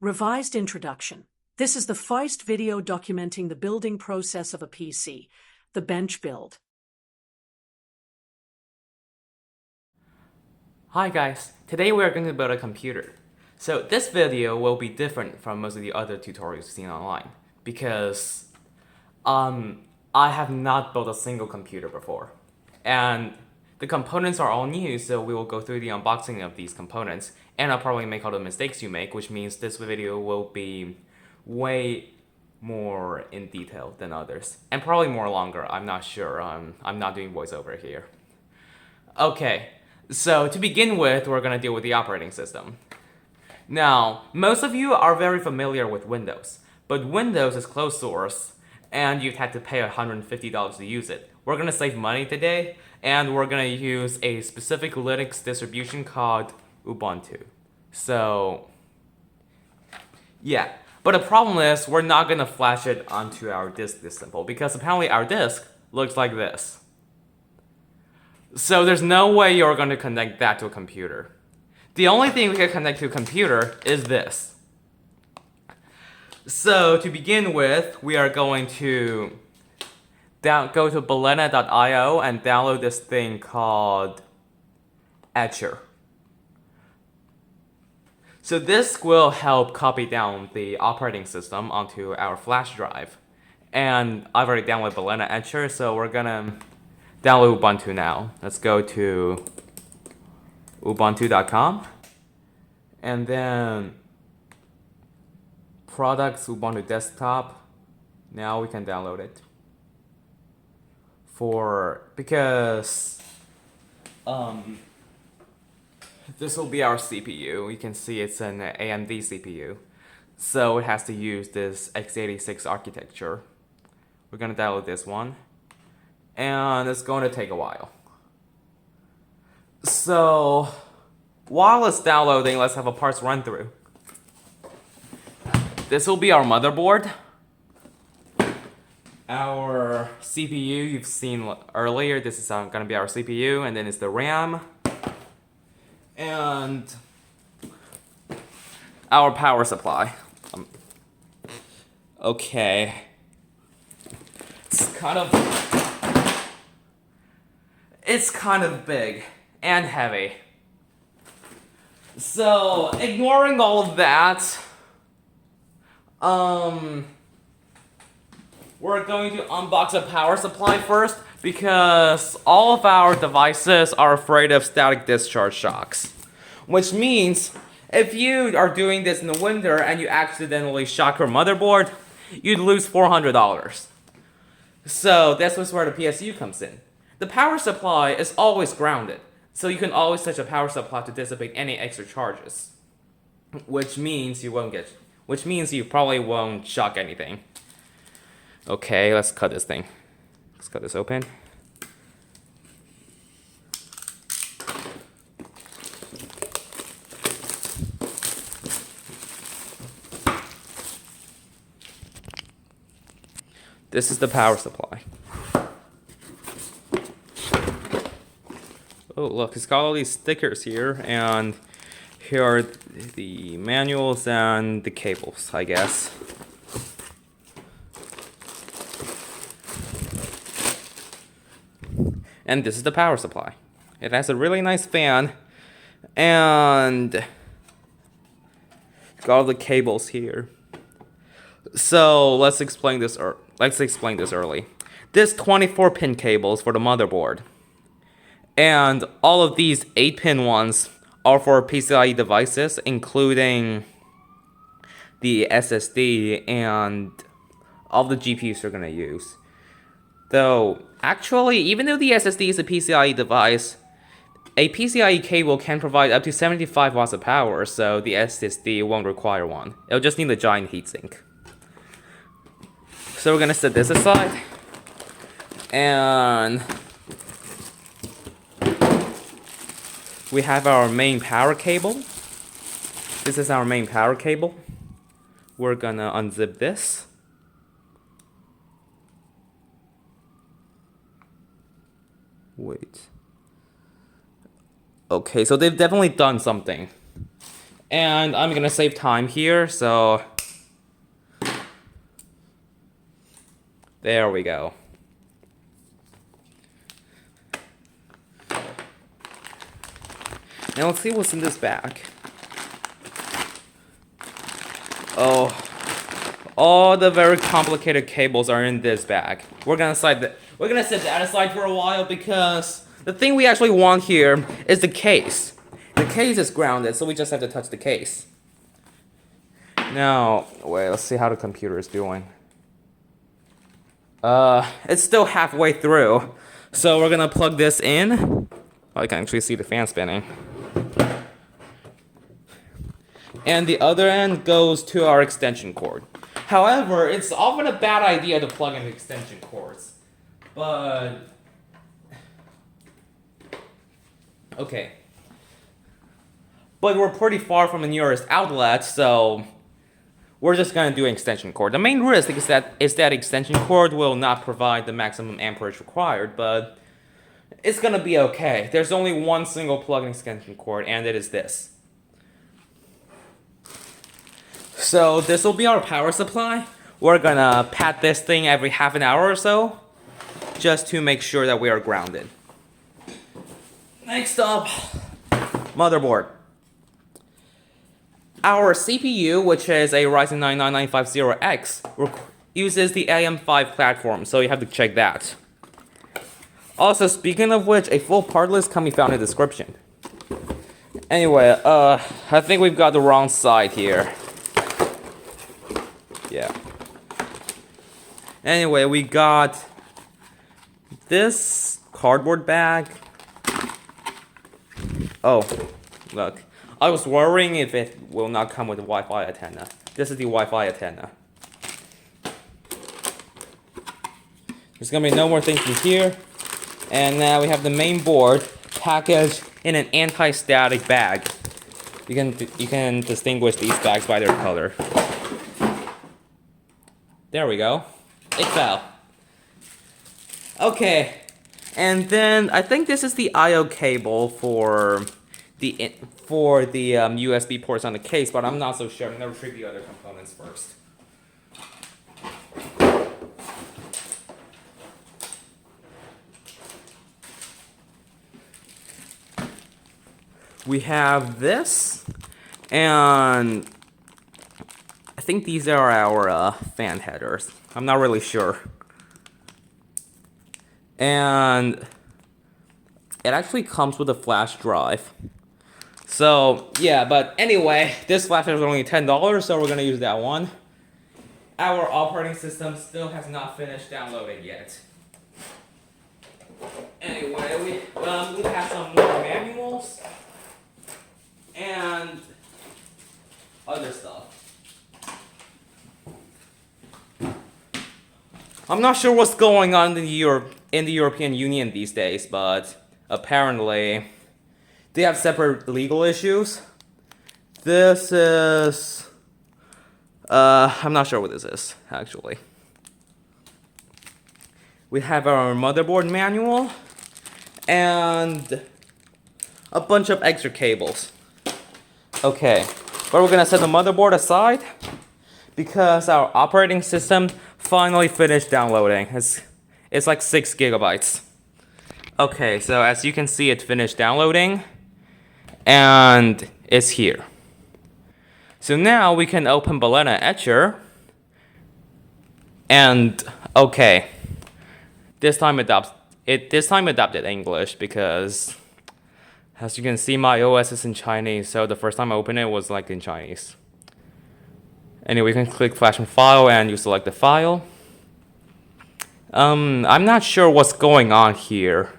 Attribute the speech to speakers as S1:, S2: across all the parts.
S1: Revised Introduction. This is the Feist video documenting the building process of a PC, the bench build.
S2: Hi guys, today we are going to build a computer. So this video will be different from most of the other tutorials you've seen online because I have not built a single computer before. And the components are all new, so we will go through the unboxing of these components, and I'll probably make all the mistakes you make, which means this video will be way more in detail than others. And probably more longer, I'm not sure. I'm not doing voiceover here. Okay, so to begin with, we're gonna deal with the operating system. Now, most of you are very familiar with Windows, but Windows is closed source, and you've had to pay $150 to use it. We're gonna save money today, and we're gonna use a specific Linux distribution called Ubuntu. So, yeah. But the problem is, we're not gonna flash it onto our disk this simple, because apparently our disk looks like this. So there's no way you're gonna connect that to a computer. The only thing we can connect to a computer is this. So to begin with, we are going to go to balena.io and download this thing called Etcher. So this will help copy down the operating system onto our flash drive. And I've already downloaded Balena Etcher, so we're gonna download Ubuntu now. Let's go to ubuntu.com and then products, Ubuntu desktop. Now we can download it because this will be our CPU. You can see it's an AMD CPU, so it has to use this x86 architecture. We're gonna download this one, and it's going to take a while. So while it's downloading, let's have a parts run through. This will be our motherboard. Our CPU you've seen earlier. This is gonna be our CPU, and then it's the RAM. And our power supply. Okay. It's kind of big and heavy. So, ignoring all of that, we're going to unbox a power supply first because all of our devices are afraid of static discharge shocks. Which means, if you are doing this in the winter and you accidentally shock your motherboard, you'd lose $400. So that's where the PSU comes in. The power supply is always grounded, so you can always touch a power supply to dissipate any extra charges. Which means you probably won't shock anything. Okay, let's cut this thing. Let's cut this open. This is the power supply. Oh, look, it's got all these stickers here, and here are the manuals and the cables, I guess. And this is the power supply. It has a really nice fan, and got all the cables here. So let's explain this early. This 24-pin cable is for the motherboard, and all of these 8-pin ones are for PCIe devices, including the SSD and all the GPUs you're gonna use. Though, actually, even though the SSD is a PCIe device, a PCIe cable can provide up to 75 watts of power, so the SSD won't require one. It'll just need a giant heatsink. So we're gonna set this aside, and we have our main power cable. This is our main power cable. We're gonna unzip this. Wait. Okay, so they've definitely done something. And I'm gonna save time here, so there we go. Now let's see what's in this bag. Oh, all the very complicated cables are in this bag. We're gonna set that aside for a while because the thing we actually want here is the case. The case is grounded, so we just have to touch the case. Now, wait, let's see how the computer is doing. It's still halfway through, so we're gonna plug this in. Oh, you can actually see the fan spinning. And the other end goes to our extension cord. However, it's often a bad idea to plug in extension cords. But okay. But we're pretty far from the nearest outlet, so we're just gonna do an extension cord. The main risk is that extension cord will not provide the maximum amperage required, but it's gonna be okay. There's only one single plug-in extension cord, and it is this. So this will be our power supply. We're gonna pat this thing every half an hour or so, just to make sure that we are grounded. Next up, motherboard. Our CPU, which is a Ryzen 9 9950X, uses the AM5 platform, so you have to check that. Also, speaking of which, a full part list can be found in the description. Anyway, I think we've got the wrong side here. Yeah. Anyway, we got this cardboard bag. Oh, look. I was worrying if it will not come with a Wi-Fi antenna. This is the Wi-Fi antenna. There's gonna be no more things in here. And now we have the main board packaged in an anti-static bag. You can distinguish these bags by their color. There we go. It fell. Okay. And then I think this is the I/O cable for the USB ports on the case, but I'm not so sure. I'm gonna retrieve the other components first. We have this, and I think these are our fan headers. I'm not really sure. And it actually comes with a flash drive. So, yeah, but anyway, this flash drive is only $10, so we're going to use that one. Our operating system still has not finished downloading yet. Anyway, we have some more manuals and other stuff. I'm not sure what's going on in the European Union these days, but apparently they have separate legal issues. This is I'm not sure what this is, actually. We have our motherboard manual and a bunch of extra cables. Okay, but we're gonna set the motherboard aside because our operating system finally finished downloading. It's like 6 gigabytes. Okay, so as you can see, it finished downloading and it's here. So now we can open Balena Etcher and okay, this time adopted English because as you can see, my OS is in Chinese, so the first time I opened it was like in Chinese. Anyway, you can click Flash and File and you select the file. I'm not sure what's going on here.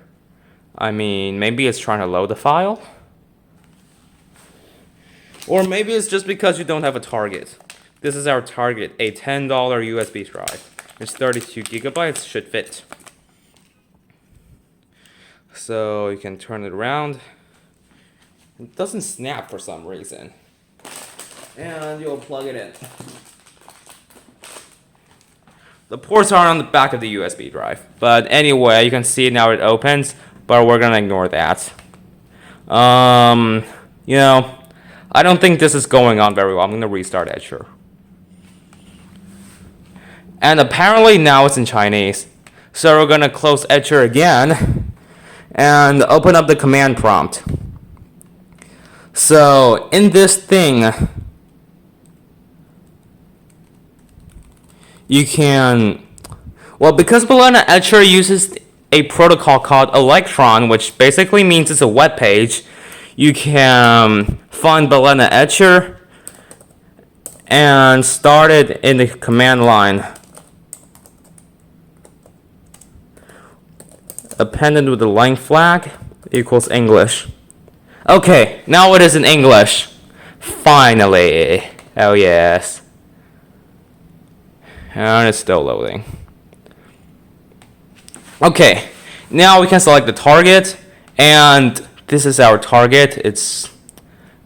S2: I mean, maybe it's trying to load the file. Or maybe it's just because you don't have a target. This is our target, a $10 USB drive. It's 32 gigabytes, should fit. So you can turn it around. It doesn't snap for some reason. And you'll plug it in. The ports are on the back of the USB drive. But anyway, you can see now it opens, but we're gonna ignore that. You know, I don't think this is going on very well. I'm going to restart Etcher. And apparently now it's in Chinese. So we're going to close Etcher again and open up the command prompt. So in this thing, you can, well, because Balena Etcher uses a protocol called Electron, which basically means it's a web page, you can find Balena Etcher and start it in the command line. Appended with the line flag equals English. Okay, now it is in English. Finally. Oh yes. And it's still loading. Okay, now we can select the target, and this is our target. It's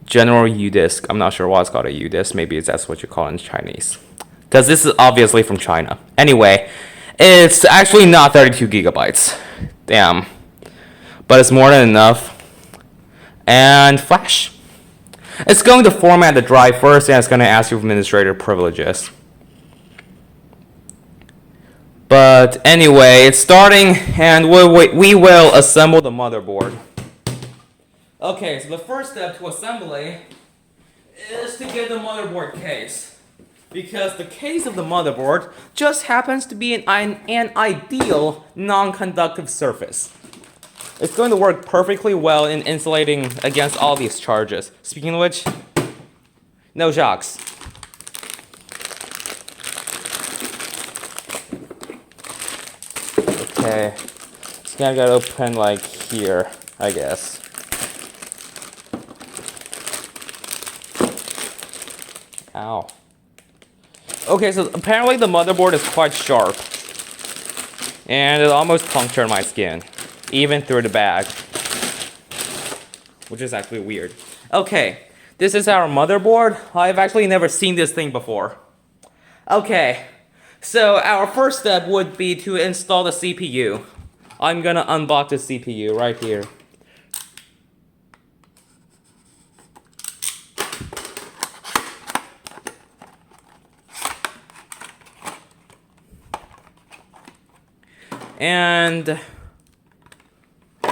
S2: general UDisk. I'm not sure why it's called a UDisk. Maybe that's what you call it in Chinese. Because this is obviously from China. Anyway, it's actually not 32 gigabytes. Damn. But it's more than enough. And flash. It's going to format the drive first, and it's going to ask you for administrator privileges. But anyway, it's starting, and we will assemble the motherboard. Okay, so the first step to assembly is to get the motherboard case. Because the case of the motherboard just happens to be an ideal non-conductive surface. It's going to work perfectly well in insulating against all these charges. Speaking of which, no shocks. Okay, it's gonna get open like here, I guess. Ow. Okay, so apparently the motherboard is quite sharp. And it almost punctured my skin, even through the bag. Which is actually weird. Okay, this is our motherboard. I've actually never seen this thing before. Okay, so our first step would be to install the CPU. I'm gonna unbox the CPU right here. And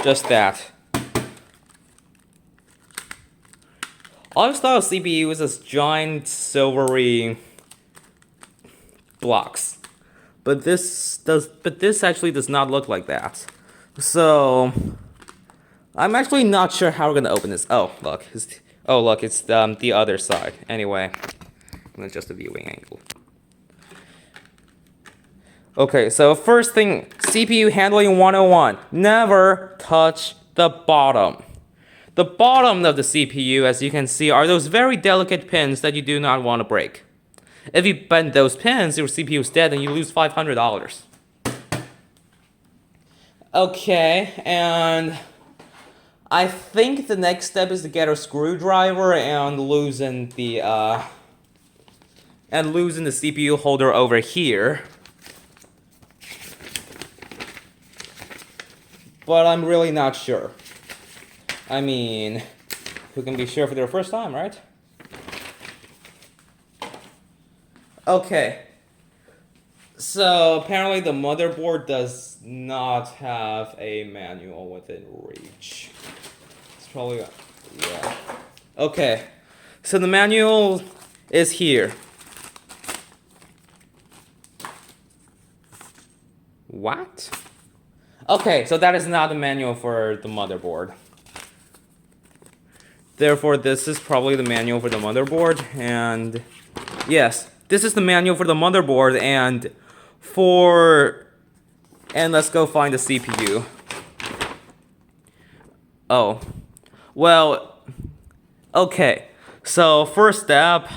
S2: just that. I always thought a CPU was this giant silvery blocks, but this actually does not look like that. So I'm actually not sure how we're gonna open this. Oh look, it's the other side. Anyway, that's just a viewing angle. Okay, so first thing, CPU handling 101. Never touch the bottom. The bottom of the CPU, as you can see, are those very delicate pins that you do not want to break. If you bend those pins, your CPU is dead and you lose $500. Okay, and I think the next step is to get a screwdriver and loosen the CPU holder over here. But I'm really not sure. I mean, who can be sure for their first time, right? Okay. So apparently the motherboard does not have a manual within reach. It's probably, yeah. Okay. So the manual is here. What? Okay, so that is not the manual for the motherboard. Therefore, this is probably the manual for the motherboard, and yes, this is the manual for the motherboard, and let's go find the CPU. Oh, well, okay, so first step,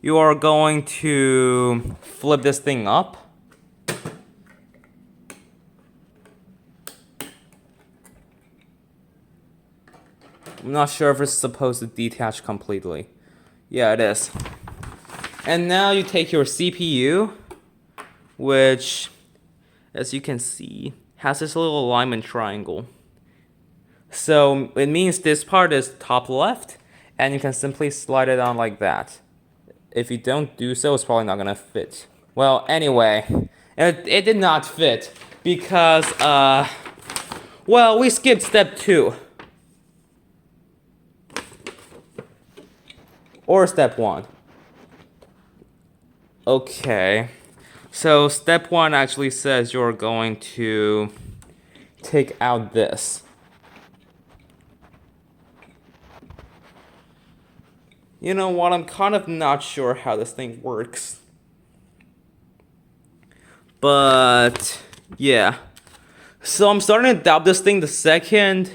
S2: you are going to flip this thing up. I'm not sure if it's supposed to detach completely. Yeah, it is. And now you take your CPU, which, as you can see, has this little alignment triangle. So it means this part is top left, and you can simply slide it on like that. If you don't do so, it's probably not gonna fit. Well, anyway, it did not fit because, well, we skipped step 2. Or step 1. Okay. So step 1 actually says you're going to take out this. You know what, I'm kind of not sure how this thing works. But, yeah. So I'm starting to doubt this thing the second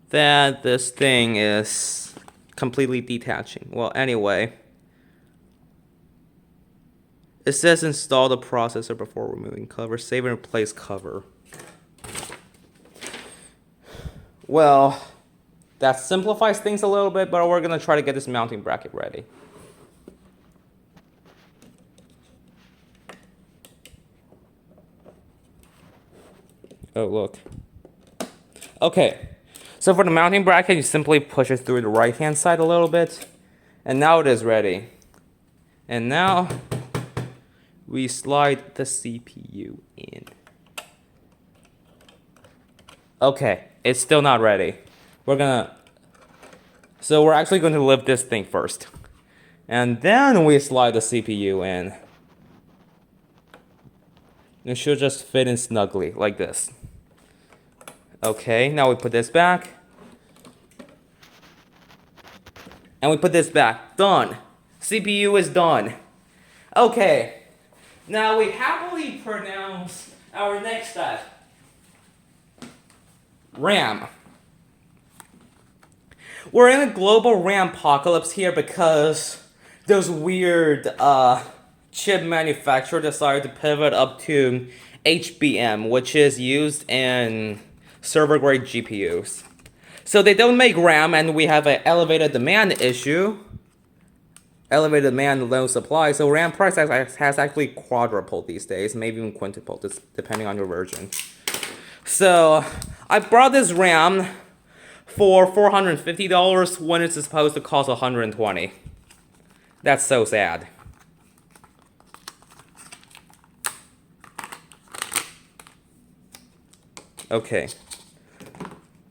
S2: that this thing is completely detaching. Well, anyway. It says install the processor before removing cover. Save and replace cover. Well, that simplifies things a little bit, but we're going to try to get this mounting bracket ready. Oh, look. Okay. So for the mounting bracket, you simply push it through the right-hand side a little bit. And now it is ready. And now we slide the CPU in. Okay, it's still not ready. So we're actually going to lift this thing first. And then we slide the CPU in. It should just fit in snugly, like this. Okay, now we put this back. And we put this back. Done. CPU is done. Okay, now we happily pronounce our next step. RAM. We're in a global RAM apocalypse here because those weird chip manufacturer decided to pivot up to HBM, which is used in server-grade GPUs. So they don't make RAM, and we have an elevated demand issue. Elevated demand, low supply. So RAM price has actually quadrupled these days, maybe even quintupled, depending on your version. So I brought this RAM for $450 when it's supposed to cost $120. That's so sad. Okay.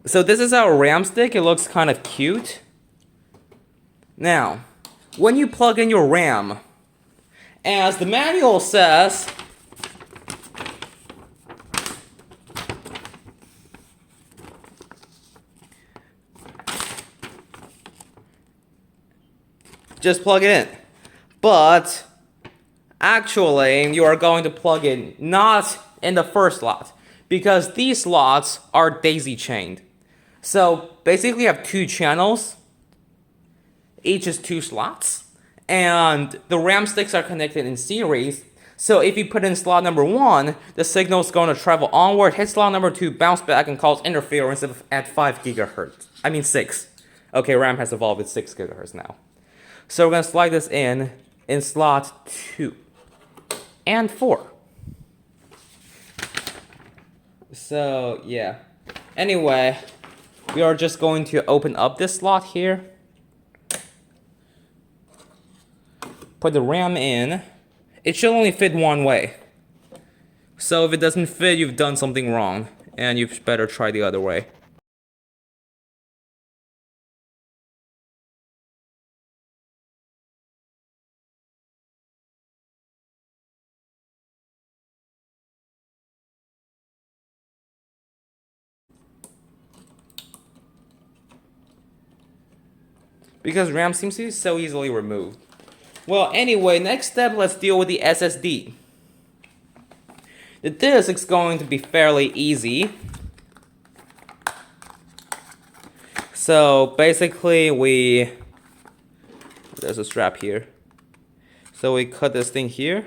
S2: So this is our RAM stick. It looks kind of cute. Now, when you plug in your RAM, as the manual says, just plug it in. But actually, you are going to plug in not in the first slot, because these slots are daisy chained. So basically you have 2 channels, each is 2 slots, and the RAM sticks are connected in series. So if you put in slot number 1, the signal is going to travel onward, hit slot number 2, bounce back, and cause interference at 5 gigahertz. I mean 6. Okay, RAM has evolved, it's 6 gigahertz now. So we're going to slide this in slot 2 and 4. So, yeah. Anyway, we are just going to open up this slot here. Put the RAM in. It should only fit one way. So if it doesn't fit, you've done something wrong, and you better try the other way. Because RAM seems to be so easily removed. Well, anyway, next step, let's deal with the SSD. The disk is going to be fairly easy. So basically there's a strap here. So we cut this thing here.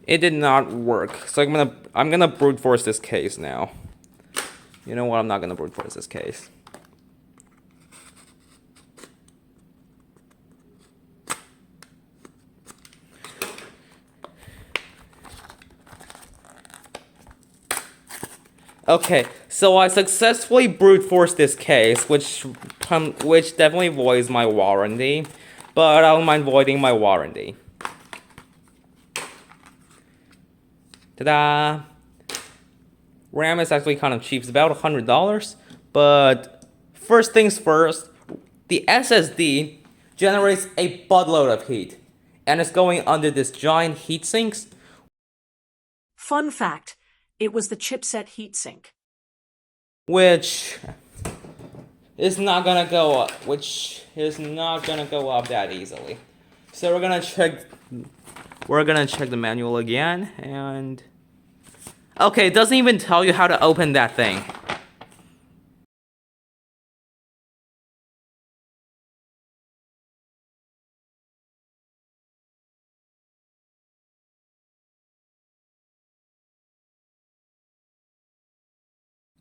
S2: It did not work, so I'm gonna brute force this case now. You know what? I'm not gonna brute force this case. Okay, so I successfully brute forced this case, which definitely voids my warranty, but I don't mind voiding my warranty. Ta-da! RAM is actually kind of cheap. It's about $100, but first things first, the SSD generates a buttload of heat, and it's going under this giant heat sinks.
S1: Fun fact, it was the chipset heatsink.
S2: Which is not gonna go up. That easily. So we're gonna check the manual again, and okay, it doesn't even tell you how to open that thing.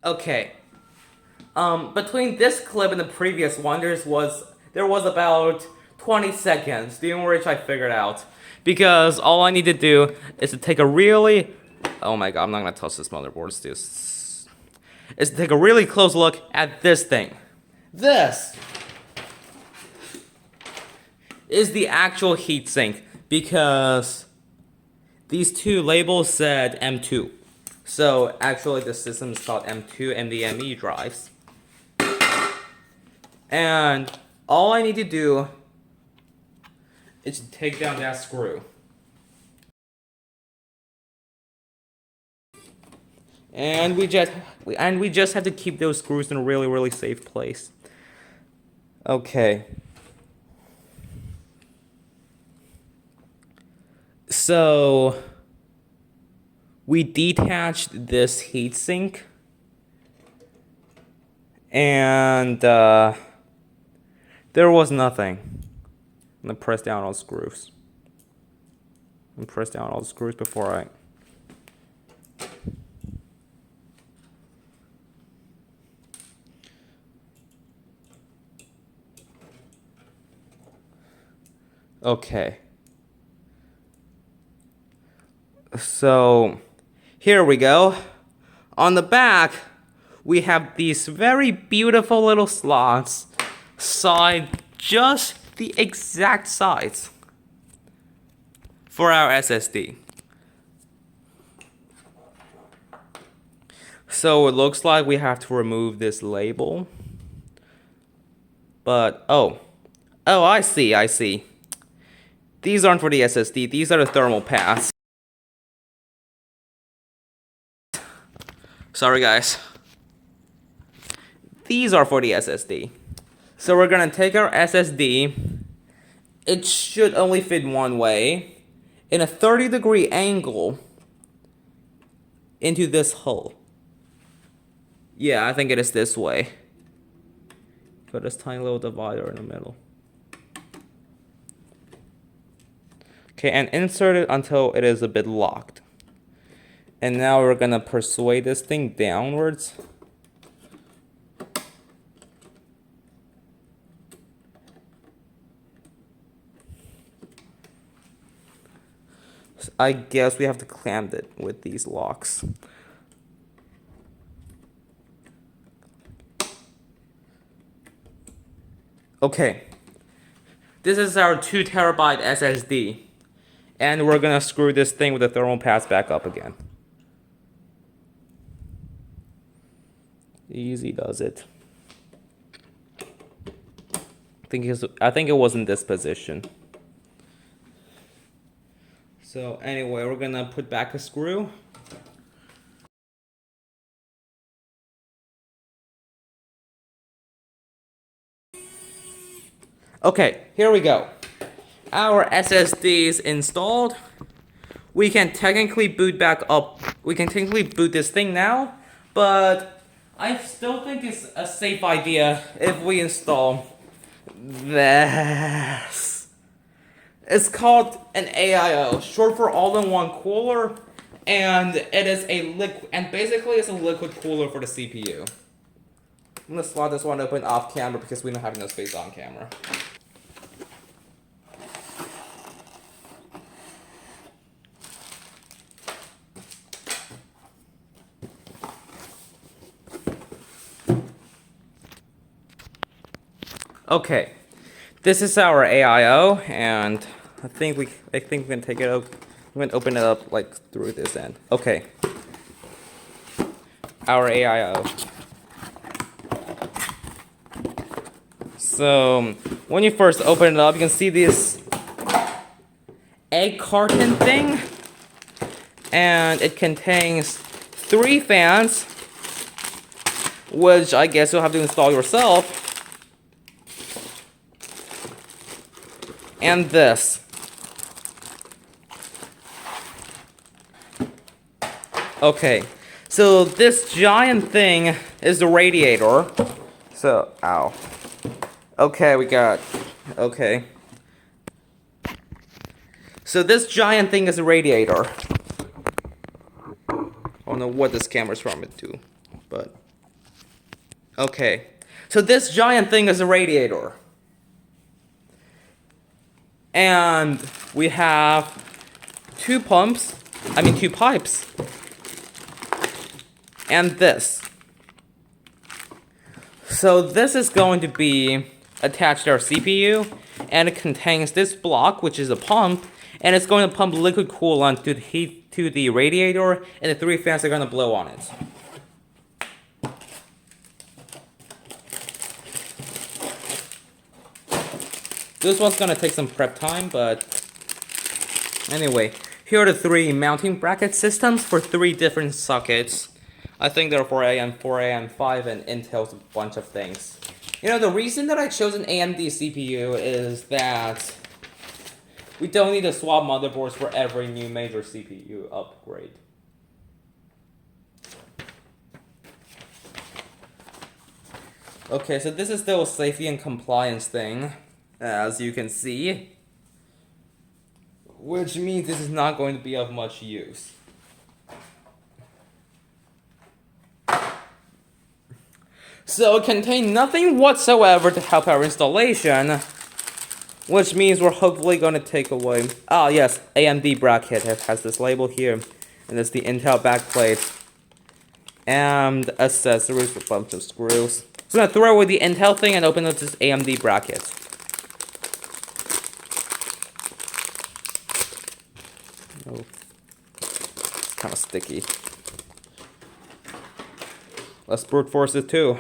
S2: Okay. Between this clip and the previous one, there was about 20 seconds, during which I figured out. Because all I need to do is to take a really... Oh my god, I'm not gonna touch this motherboard. Is to take a really close look at this thing. This is the actual heatsink, because these two labels said M2. So actually the system is called M2 NVMe drives. And all I need to do is take down that screw. And we just have to keep those screws in a really, really safe place. Okay. So we detached this heatsink, and there was nothing. I'm gonna press down all the screws. Before I... Okay. So, here we go. On the back, we have these very beautiful little slots, just the exact size for our SSD. So it looks like we have to remove this label. But, oh, I see. These aren't for the SSD, these are the thermal paths. Sorry guys. These are for the SSD. So we're gonna take our SSD. It should only fit one way, in a 30-degree angle, into this hole. Yeah, I think it is this way. Got this tiny little divider in the middle. Okay, and insert it until it is a bit locked. And now we're gonna persuade this thing downwards. So I guess we have to clamp it with these locks. Okay. This is our 2 terabyte SSD. And we're gonna screw this thing with the thermal pads back up again. Easy does it. I think it was in this position. So anyway, we're gonna put back a screw. Okay, here we go. Our SSD is installed. We can technically boot back up. We can technically boot this thing now, but I still think it's a safe idea if we install this. It's called an AIO, short for all-in-one cooler, and it is a liquid, and basically it's a liquid cooler for the CPU. I'm gonna slide this one open off camera because we don't have enough space on camera. Okay, this is our AIO, and I think we can take it out. I'm gonna open it up like through this end. Okay, our AIO. So when you first open it up, you can see this egg carton thing, and it contains 3 fans, which I guess you'll have to install yourself. And this. Okay, so this giant thing is the radiator. So, ow. Okay, okay. So this giant thing is the radiator. I don't know what this camera's from it to, but okay. So this giant thing is a radiator. And we have 2 pipes. And this. So this is going to be attached to our CPU, and it contains this block, which is a pump, and it's going to pump liquid coolant to the heat to the radiator, and the 3 fans are going to blow on it. This one's gonna take some prep time, but anyway, here are the 3 mounting bracket systems for 3 different sockets. I think they're for AM4, AM5, and Intel's a bunch of things. You know, the reason that I chose an AMD CPU is that we don't need to swap motherboards for every new major CPU upgrade. Okay, so this is still a safety and compliance thing, as you can see, which means this is not going to be of much use. So it contains nothing whatsoever to help our installation, which means we're hopefully going to take away... Ah, yes, AMD bracket has this label here, and it's the Intel backplate, and accessories with a bunch of screws. So I'm going to throw away the Intel thing and open up this AMD bracket. Oh, it's kind of sticky. Let's brute force it too.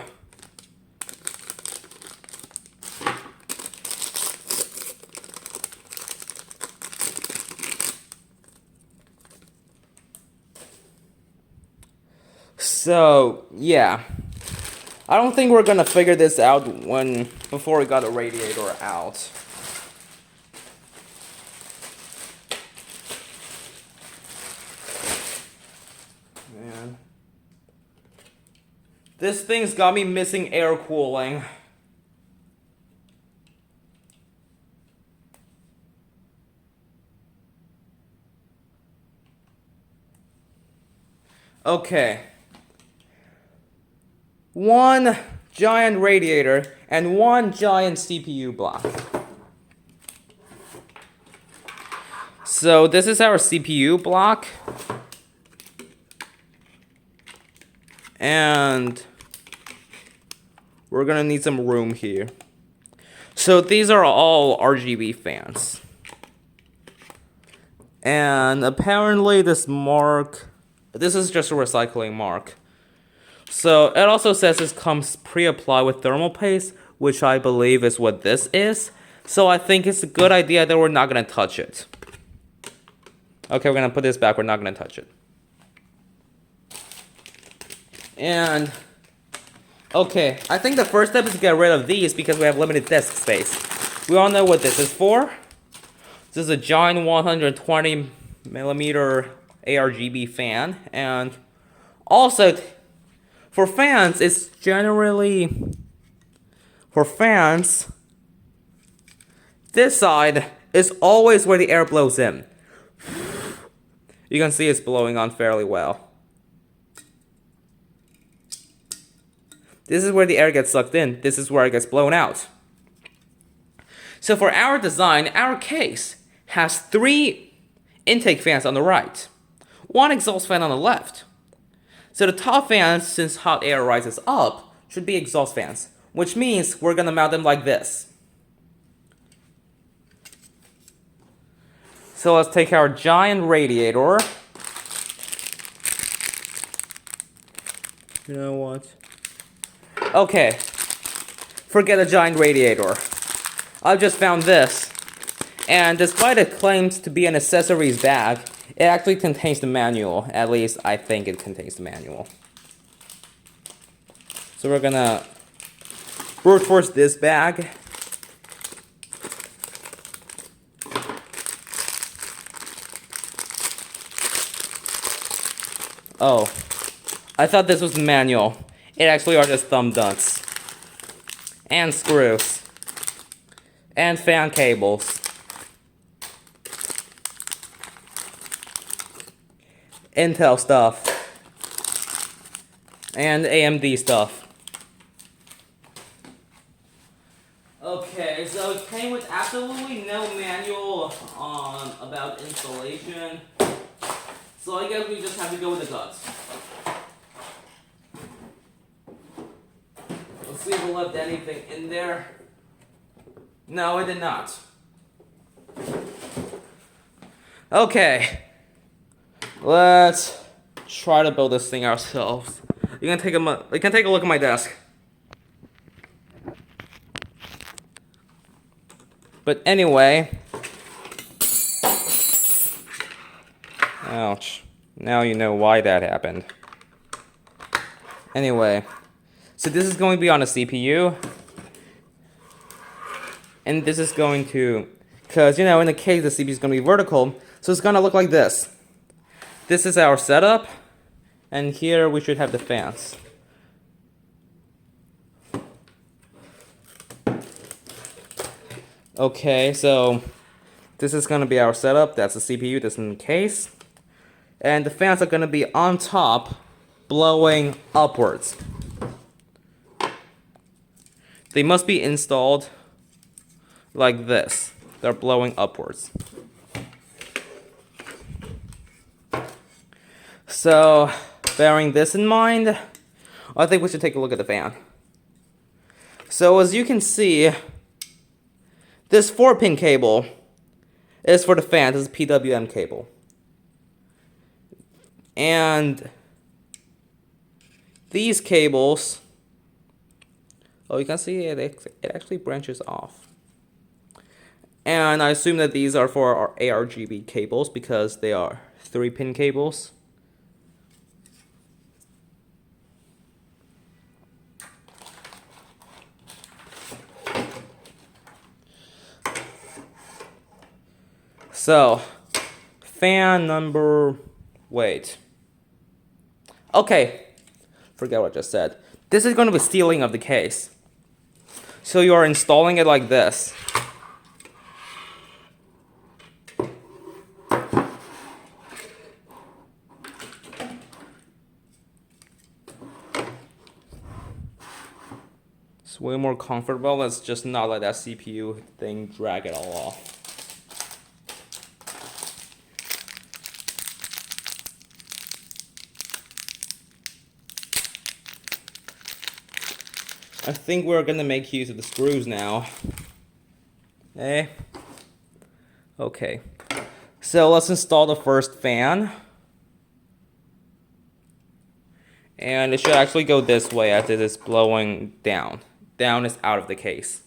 S2: So, yeah. I don't think we're gonna figure this out before we got a radiator out. Man. This thing's got me missing air cooling. Okay. 1 giant radiator and 1 giant CPU block. So this is our CPU block. And we're gonna need some room here. So these are all RGB fans. And apparently this is just a recycling mark. So it also says this comes pre-applied with thermal paste, which I believe is what this is. So I think it's a good idea that we're not gonna touch it. Okay, we're gonna put this back, we're not gonna touch it. And, okay, I think the first step is to get rid of these because we have limited disk space. We all know what this is for. This is a giant 120mm ARGB fan, and also, for fans, it's generally, this side is always where the air blows in. You can see it's blowing on fairly well. This is where the air gets sucked in. This is where it gets blown out. So for our design, our case has 3 intake fans on the right, 1 exhaust fan on the left. So the top fans, since hot air rises up, should be exhaust fans. which means we're gonna mount them like this. So let's take our giant radiator. You know what? Okay, forget a giant radiator. I just found this, and despite it claims to be an accessories bag, it actually contains the manual. At least I think it contains the manual. So we're gonna work towards this bag. Oh, I thought this was the manual. It actually are just thumb nuts. And screws. And fan cables. Intel stuff. And AMD stuff. Okay, so it came with absolutely no manual about installation. So I guess we just have to go with the guts. Let's see if it left anything in there. No, it did not. Okay. Let's try to build this thing ourselves. You can take a look at my desk. But anyway, ouch. Now you know why that happened. Anyway, so this is going to be on a CPU. And this is going to, because, you know, in the case the CPU is going to be vertical, so it's going to look like this. This is our setup, and here we should have the fans. Okay, so this is going to be our setup. That's the CPU, that's in the case. And the fans are going to be on top, blowing upwards. They must be installed like this. They're blowing upwards. So, bearing this in mind, I think we should take a look at the fan. So as you can see, this 4-pin cable is for the fan. This is PWM cable. And these cables, oh, you can see it actually branches off. And I assume that these are for our ARGB cables because they are 3-pin cables. So, fan number, wait. Okay, forget what I just said. This is going to be sealing of the case. So you are installing it like this. It's way more comfortable. Let's just not let that CPU thing drag it all off. I think we're gonna make use of the screws now. Okay. So let's install the first fan. And it should actually go this way as it is blowing down. Down is out of the case.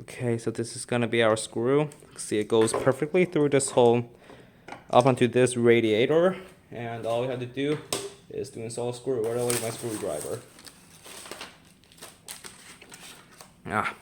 S2: Okay, so this is gonna be our screw. See, it goes perfectly through this hole up onto this radiator, and all we have to do is to install a screw. Where do I leave my screwdriver? Ah.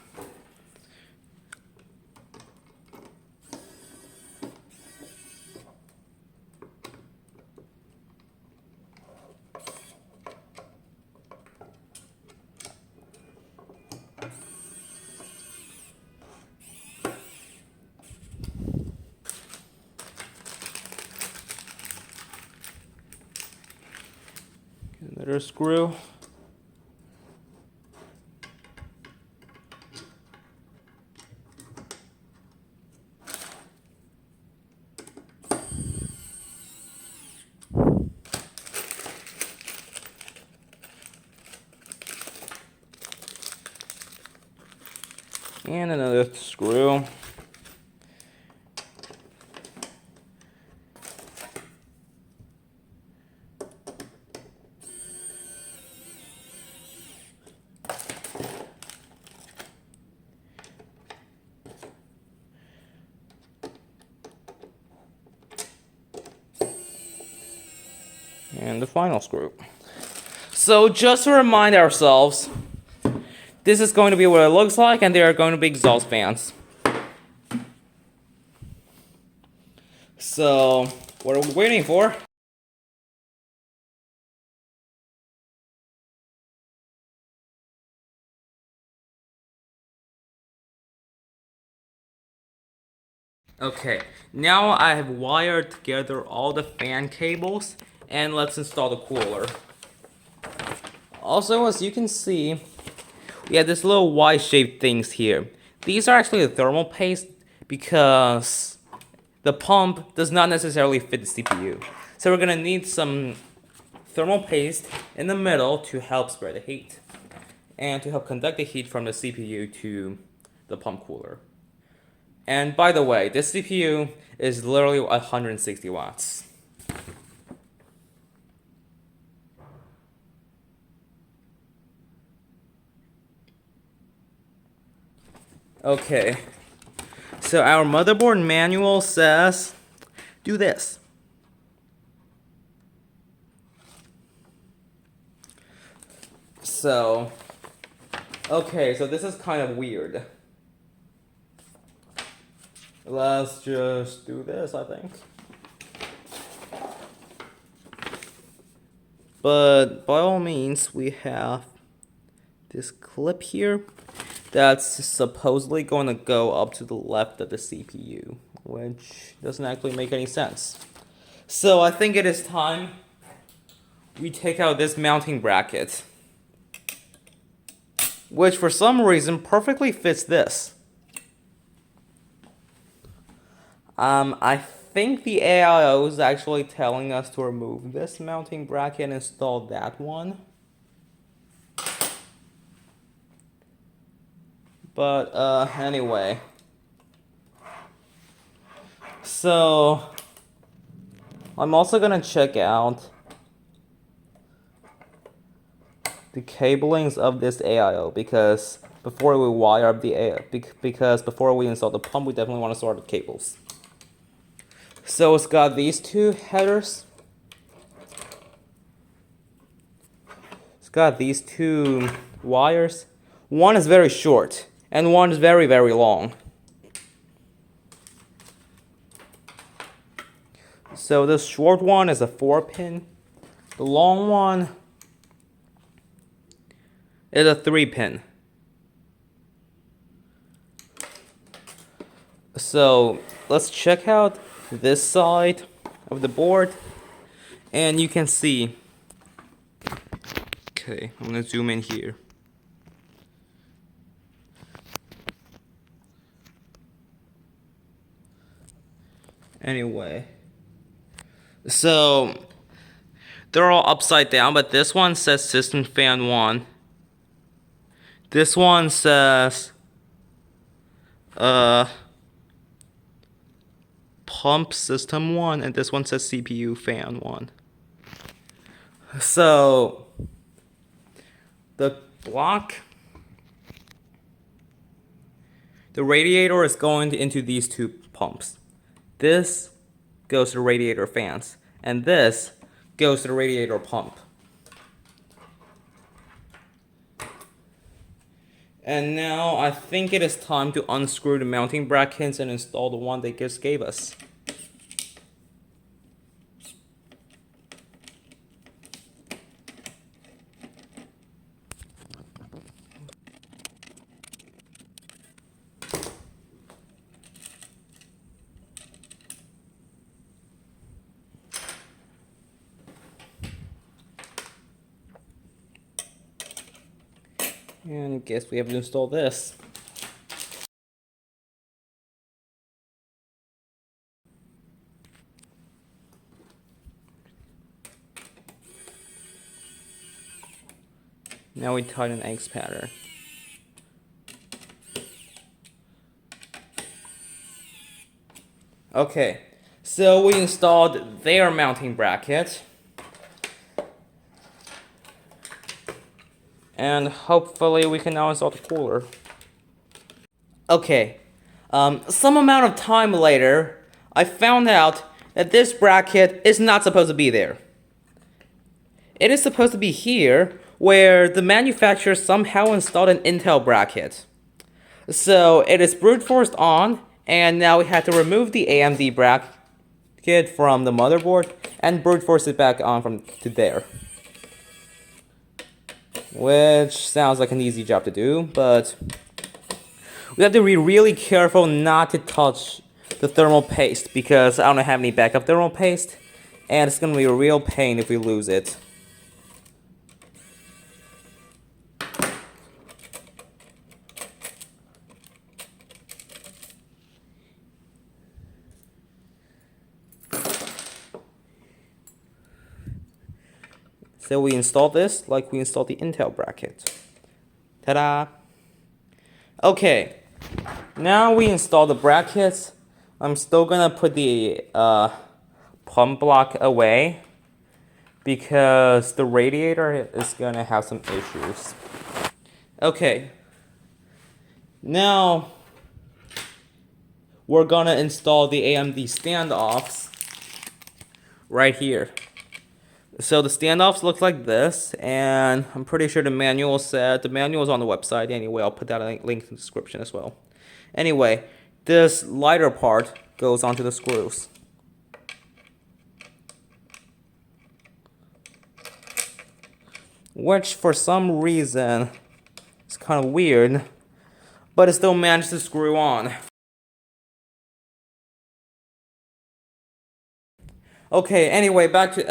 S2: Another screw. And another screw. And the final screw. So just to remind ourselves, this is going to be what it looks like, and there are going to be exhaust fans. So, what are we waiting for? Okay, now I have wired together all the fan cables, and let's install the cooler. Also, as you can see, we have this little Y-shaped things here. These are actually the thermal paste because the pump does not necessarily fit the CPU. So we're gonna need some thermal paste in the middle to help spread the heat and to help conduct the heat from the CPU to the pump cooler. And by the way, this CPU is literally 160 watts. Okay, so our motherboard manual says, do this. So, okay, so this is kind of weird. Let's just do this, I think. But by all means, we have this clip here that's supposedly going to go up to the left of the CPU, which doesn't actually make any sense. So I think it is time we take out this mounting bracket, which for some reason perfectly fits this. I think the AIO is actually telling us to remove this mounting bracket and install that one. But anyway. So I'm also gonna check out the cablings of this AIO because before we wire up the because before we install the pump, we definitely want to sort the cables. So it's got these two headers. It's got these two wires. One is very short and one is very, very long. So this short one is a 4-pin. The long one is a 3-pin. So let's check out this side of the board, and you can see. Okay, I'm gonna zoom in here. Anyway, so they're all upside down, but this one says System Fan 1. This one says Pump System 1, and this one says CPU Fan 1. So the block, the radiator is going into these two pumps. This goes to the radiator fans, and this goes to the radiator pump. And now I think it is time to unscrew the mounting brackets and install the one they just gave us. And I guess we have to install this. Now we tighten X pattern. Okay, so we installed their mounting bracket. And hopefully we can now install the cooler. Okay, some amount of time later, I found out that this bracket is not supposed to be there. It is supposed to be here, where the manufacturer somehow installed an Intel bracket. So it is brute forced on, and now we had to remove the AMD bracket from the motherboard and brute force it back on to there. Which sounds like an easy job to do, but we have to be really careful not to touch the thermal paste because I don't have any backup thermal paste, and it's going to be a real pain if we lose it. So we install this like we installed the Intel bracket. Ta-da! Okay, now we install the brackets. I'm still gonna put the pump block away because the radiator is gonna have some issues. Okay, now we're gonna install the AMD standoffs right here. So the standoffs look like this, and I'm pretty sure the manual said, the manual is on the website anyway, I'll put that link in the description as well. Anyway, this lighter part goes onto the screws. Which for some reason is kind of weird, but it still managed to screw on. Okay, anyway, back to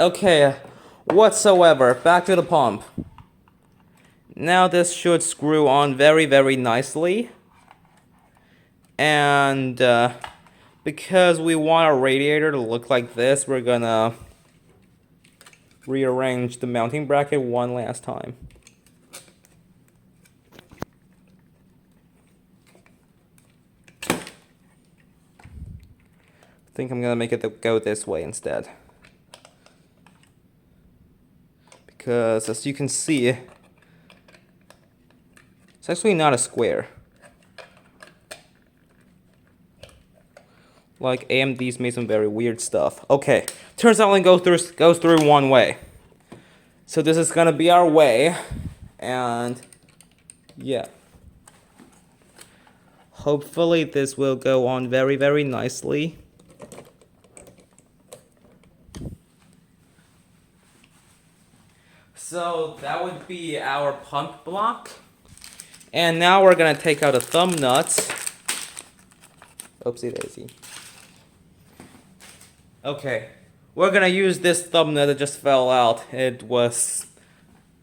S2: the pump. Now this should screw on very, very nicely. And because we want our radiator to look like this, we're gonna rearrange the mounting bracket one last time. I think I'm gonna make it go this way instead. Because as you can see, it's actually not a square. Like AMD's made some very weird stuff. Okay, turns out it goes through one way. So this is gonna be our way, and yeah. Hopefully this will go on very, very nicely. So that would be our pump block. And now we're gonna take out the thumb nuts. Oopsie daisy. Okay, we're gonna use this thumb nut that just fell out. It was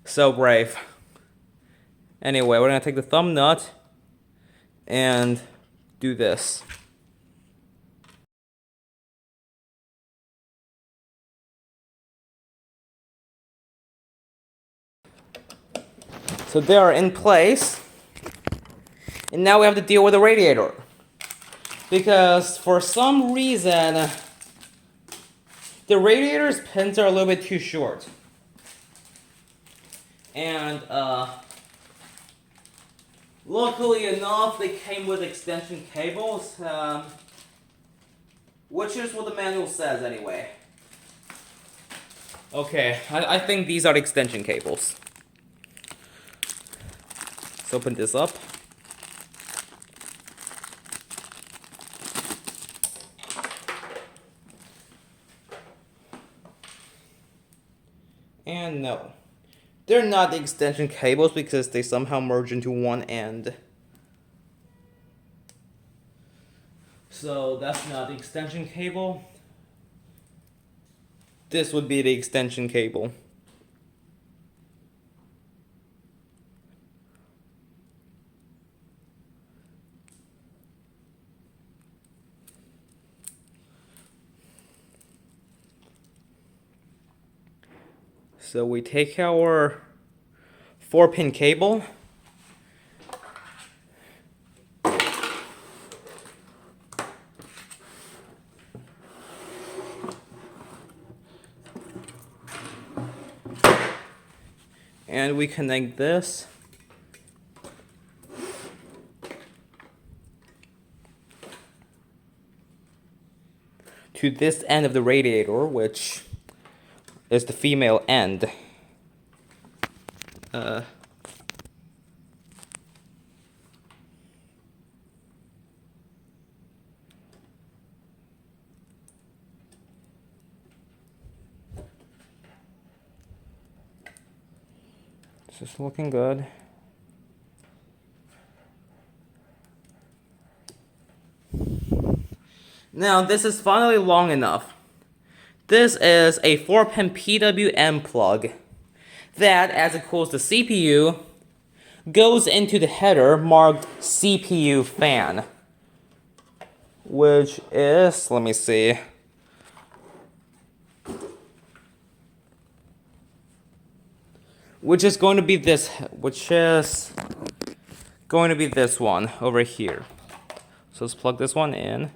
S2: so brave. Anyway, we're gonna take the thumb nut and do this. So they are in place. And now we have to deal with the radiator. Because for some reason, the radiator's pins are a little bit too short. And luckily enough, they came with extension cables, which is what the manual says anyway. Okay, I think these are the extension cables. Let's open this up. And no, they're not the extension cables because they somehow merge into one end. So that's not the extension cable. This would be the extension cable. So we take our 4-pin cable, we connect this to this end of the radiator, which is the female end. This is looking good. Now this is finally long enough. This is a 4-pin PWM plug that, as it cools the CPU, goes into the header marked CPU fan, which is, let me see, which is going to be this one over here. So let's plug this one in.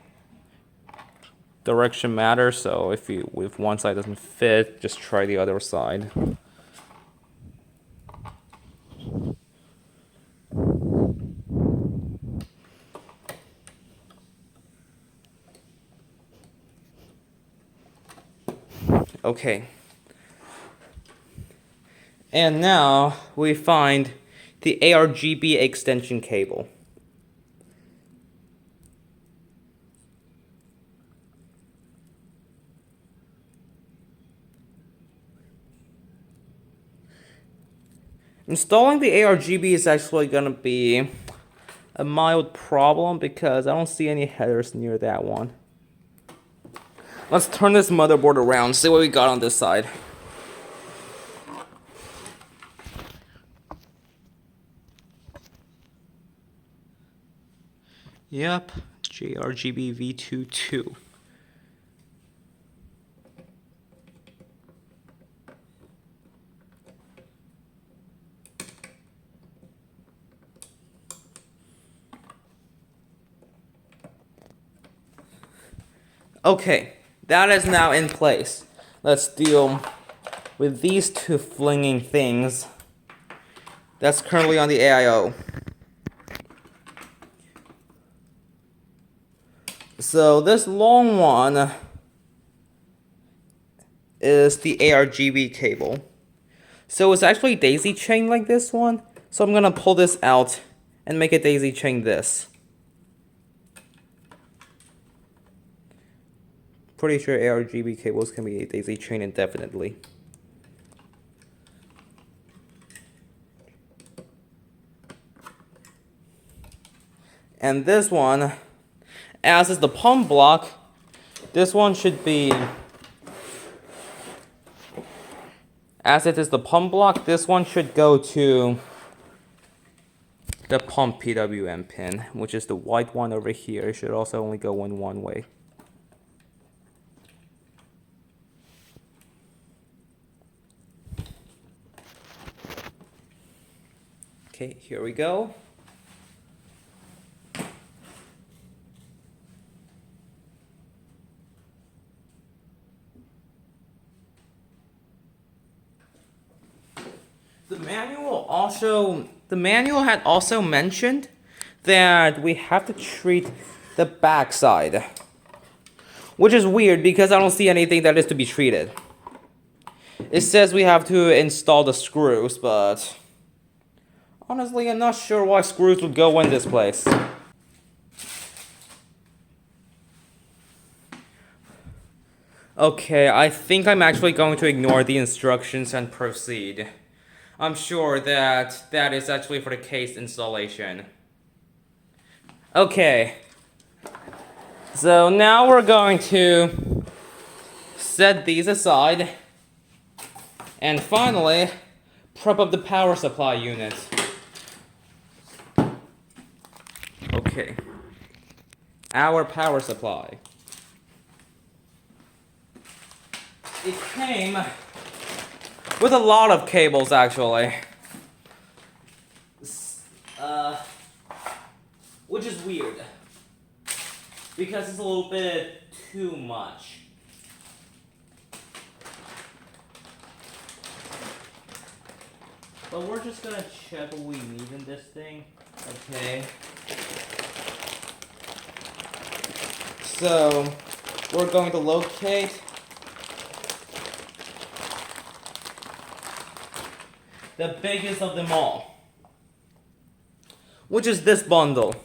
S2: Direction matters, so if one side doesn't fit, just try the other side. Okay. And now we find the ARGB extension cable. Installing the ARGB is actually going to be a mild problem because I don't see any headers near that one. Let's turn this motherboard around, see what we got on this side. Yep, JRGB V22. Okay, that is now in place. Let's deal with these two flinging things that's currently on the AIO. So this long one is the ARGB cable. So it's actually daisy chained like this one. So I'm gonna pull this out and make it daisy chain this. Pretty sure ARGB cables can be daisy chained indefinitely. And this one, as is the pump block, this one should be, as it is the pump block, this one should go to the pump PWM pin, which is the white one over here. It should also only go in one way. Okay, here we go. The manual had also mentioned that we have to treat the backside, which is weird because I don't see anything that is to be treated. It says we have to install the screws, but honestly, I'm not sure why screws would go in this place. Okay, I think I'm actually going to ignore the instructions and proceed. I'm sure that that is actually for the case installation. Okay. So now we're going to set these aside and finally prep up the power supply unit. Okay. Our power supply. It came with a lot of cables, actually. Which is weird. Because it's a little bit too much. But we're just gonna check what we need in this thing. Okay. So we're going to locate the biggest of them all, which is this bundle.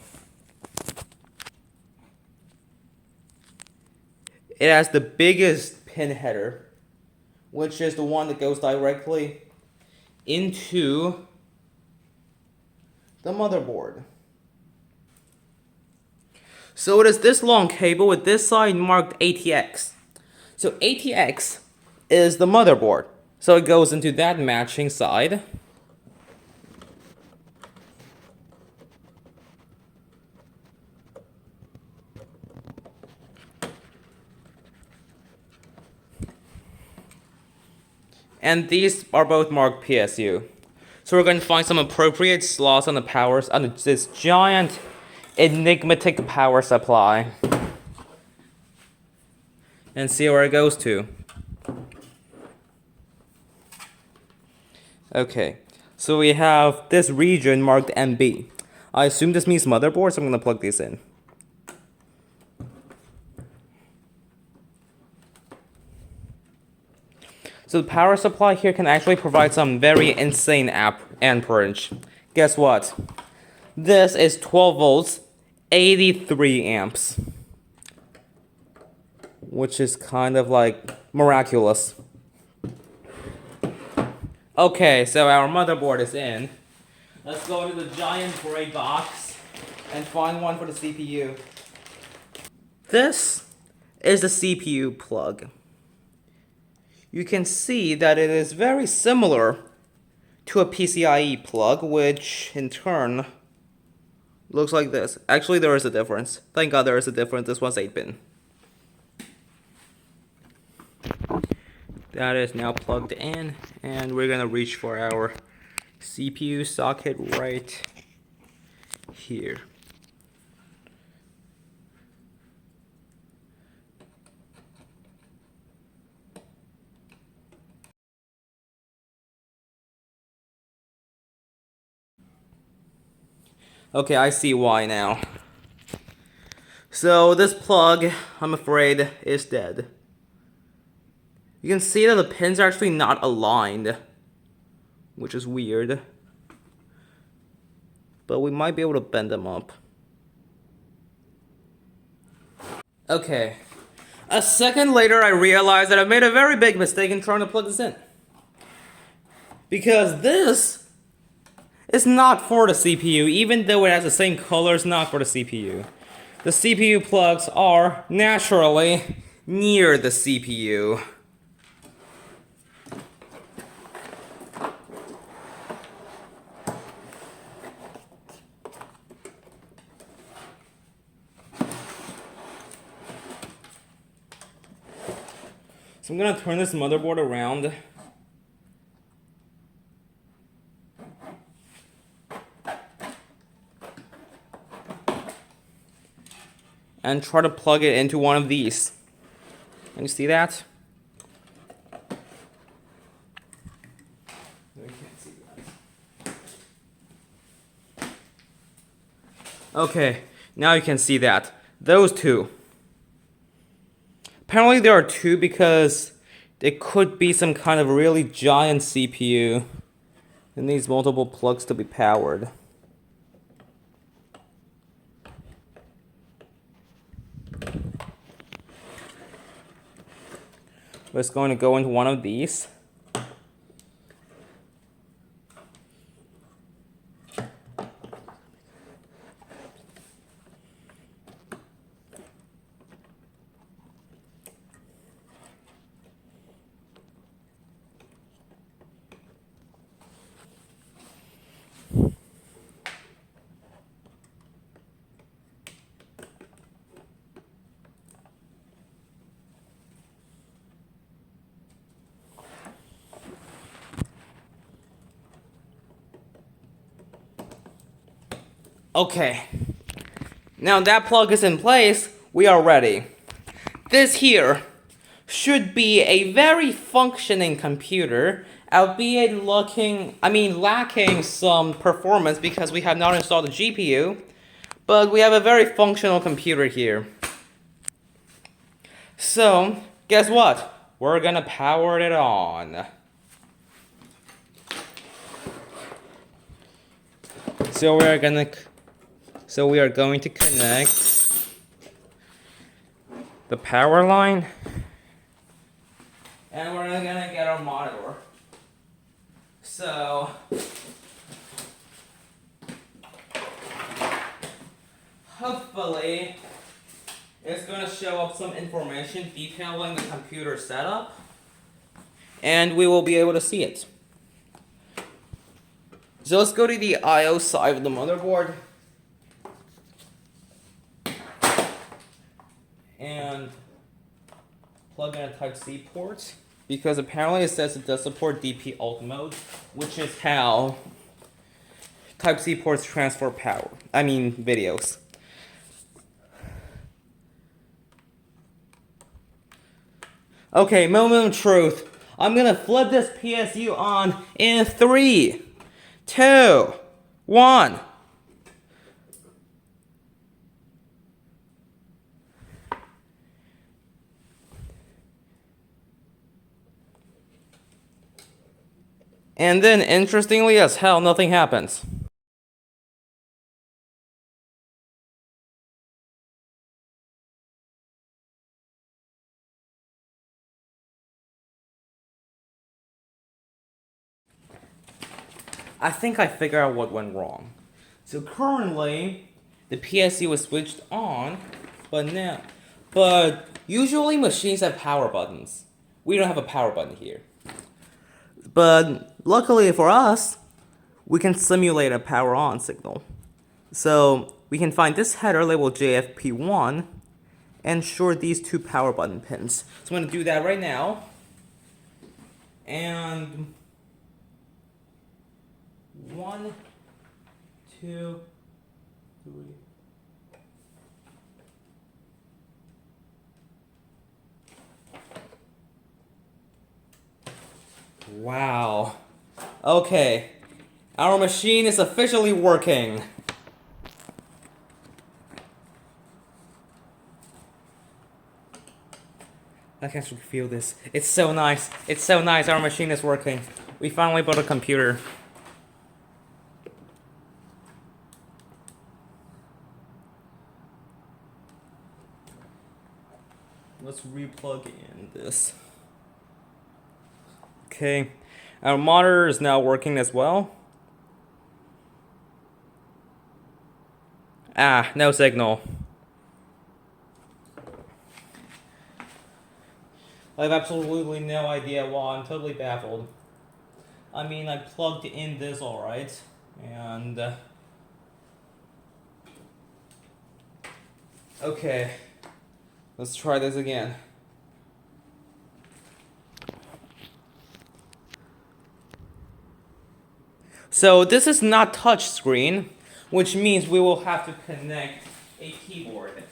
S2: It has the biggest pin header, which is the one that goes directly into the motherboard. So it is this long cable with this side marked ATX. So ATX is the motherboard. So it goes into that matching side. And these are both marked PSU. So we're going to find some appropriate slots on the powers on this giant enigmatic power supply and see where it goes to. Okay, so we have this region marked MB. I assume this means motherboard, so I'm going to plug these in. So the power supply here can actually provide some very insane amperage. Guess what? This is 12 volts, 83 amps. Which is kind of like miraculous. Okay, so our motherboard is in. Let's go to the giant gray box and find one for the CPU. This is the CPU plug. You can see that it is very similar to a PCIe plug, which in turn looks like this. Actually, there is a difference. Thank God there is a difference. This one's 8-pin. That is now plugged in, and we're gonna reach for our CPU socket right here. Okay, I see why now. So this plug, I'm afraid, is dead. You can see that the pins are actually not aligned, which is weird. But we might be able to bend them up. Okay. A second later, I realized that I made a very big mistake in trying to plug this in. Because this is not for the CPU, even though it has the same color, it's not for the CPU. The CPU plugs are naturally near the CPU. So I'm gonna turn this motherboard around. And try to plug it into one of these. Can you see that? No, you can't see that. Okay, now you can see that. Those two. Apparently there are two because it could be some kind of really giant CPU. It needs multiple plugs to be powered. It's going to go into one of these. Okay, now that plug is in place, we are ready. This here should be a very functioning computer, albeit lacking some performance because we have not installed the GPU, but we have a very functional computer here. So, guess what? We're gonna power it on. So we are going to connect the power line, and we're gonna get our monitor. So hopefully it's gonna show up some information detailing the computer setup, and we will be able to see it. So let's go to the I/O side of the motherboard and plug in a Type-C port, because apparently it says it does support DP alt mode, which is how Type-C ports transfer videos. Okay, moment of truth. I'm gonna flip this PSU on in 3, 2, 1. And then, interestingly as hell, nothing happens. I think I figured out what went wrong. So currently, the PSU was switched on, but usually machines have power buttons. We don't have a power button here. But luckily for us, we can simulate a power on signal. So we can find this header labeled JFP1 and short these 2 power button pins. So I'm going to do that right now. And 1, 2, 3. Wow. Okay. Our machine is officially working. I can actually feel this. It's so nice. It's so nice. Our machine is working. We finally built a computer. Let's replug in this. Okay. Our monitor is now working as well. No signal. I have absolutely no idea why. I'm totally baffled. I plugged in this alright, and okay, let's try this again. So this is not touch screen, which means we will have to connect a keyboard.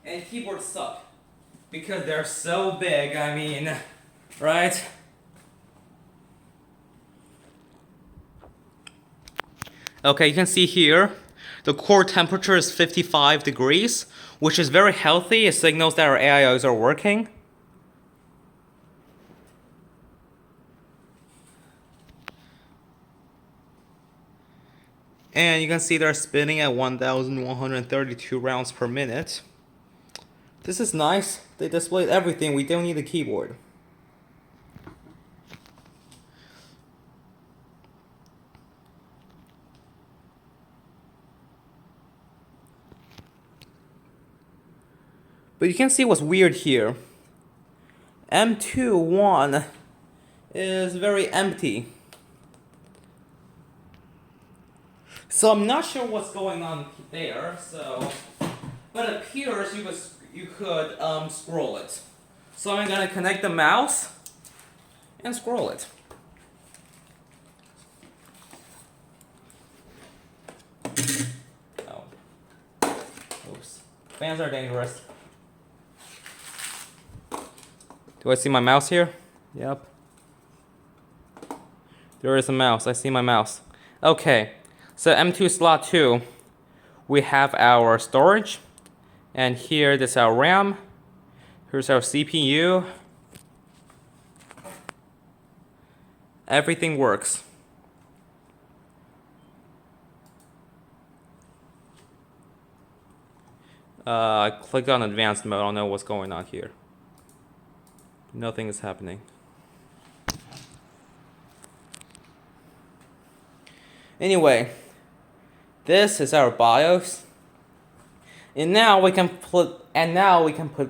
S2: And keyboards suck because they're so big, right? Okay, you can see here, the core temperature is 55 degrees, which is very healthy. It signals that our AIOs are working. And you can see they're spinning at 1,132 rounds per minute. This is nice. They displayed everything. We don't need a keyboard. But you can see what's weird here. M2.1 is very empty. So I'm not sure what's going on there, but it appears you could scroll it. So I'm gonna connect the mouse and scroll it. Oh. Oops. Fans are dangerous. Do I see my mouse here? Yep. There is a mouse. I see my mouse. Okay, so M2 slot 2, we have our storage, and here this is our RAM. Here's our CPU. Everything works. I clicked on advanced mode. I don't know what's going on here. Nothing is happening. Anyway, this is our BIOS. And now we can put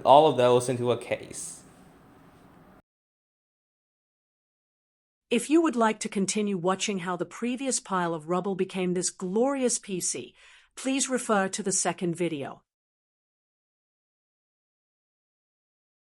S2: all of those into a case.
S1: If you would like to continue watching how the previous pile of rubble became this glorious PC, please refer to the second video.